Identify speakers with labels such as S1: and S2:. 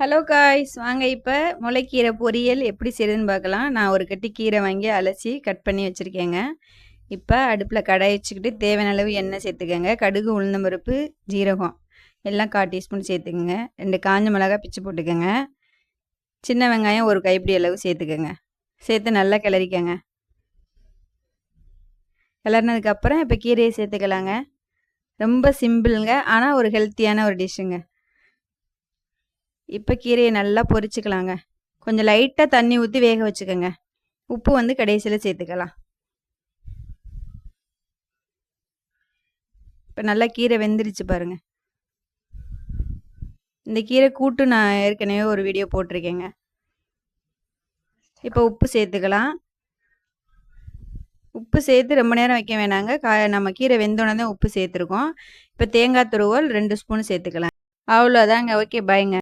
S1: Hello guys, வாங்க இப்போ முளைக்கீரை பொரியல் எப்படி செய்யுதுன்னு பார்க்கலாம். நான் ஒரு கட்டி கீரை வாங்கி அலசி கட் பண்ணி வச்சுருக்கேங்க. இப்போ அடுப்பில் கடாய் வச்சுக்கிட்டு தேவையான அளவு எண்ணெய் சேர்த்துக்கோங்க. கடுகு, உளுந்தம்பருப்பு, ஜீரகம் எல்லாம் 1/4 டீஸ்பூன் சேர்த்துக்கோங்க. 2 காஞ்ச மிளகாய் பிச்சு போட்டுக்கோங்க. சின்ன வெங்காயம் ஒரு கைப்பிடி அளவு சேர்த்துக்கோங்க. சேர்த்து நல்லா கிளறிக்கோங்க. கிளறினதுக்கப்புறம் இப்போ கீரையை சேர்த்துக்கலாங்க. ரொம்ப சிம்பிளுங்க, ஆனால் ஒரு ஹெல்த்தியான ஒரு டிஷ்ஷுங்க. இப்போ கீரையை நல்லா பொரிச்சுக்கலாங்க. கொஞ்சம் லைட்டாக தண்ணி ஊற்றி வேக வச்சுக்கோங்க. உப்பு வந்து கடைசியில் சேர்த்துக்கலாம். இப்போ நல்லா கீரை வெந்துருச்சு பாருங்கள். இந்த கீரை கூட்டு நான் ஏற்கனவே ஒரு வீடியோ போட்டிருக்கேங்க. இப்போ உப்பு சேர்த்துக்கலாம். உப்பு சேர்த்து ரொம்ப நேரம் வைக்க வேணாங்க. நம்ம கீரை வெந்தோடனே தான் உப்பு சேர்த்துருக்கோம். இப்போ தேங்காய் துருவல் 2 ஸ்பூன் சேர்த்துக்கலாம். அவ்வளோதாங்க. ஓகே, பாய்ங்க.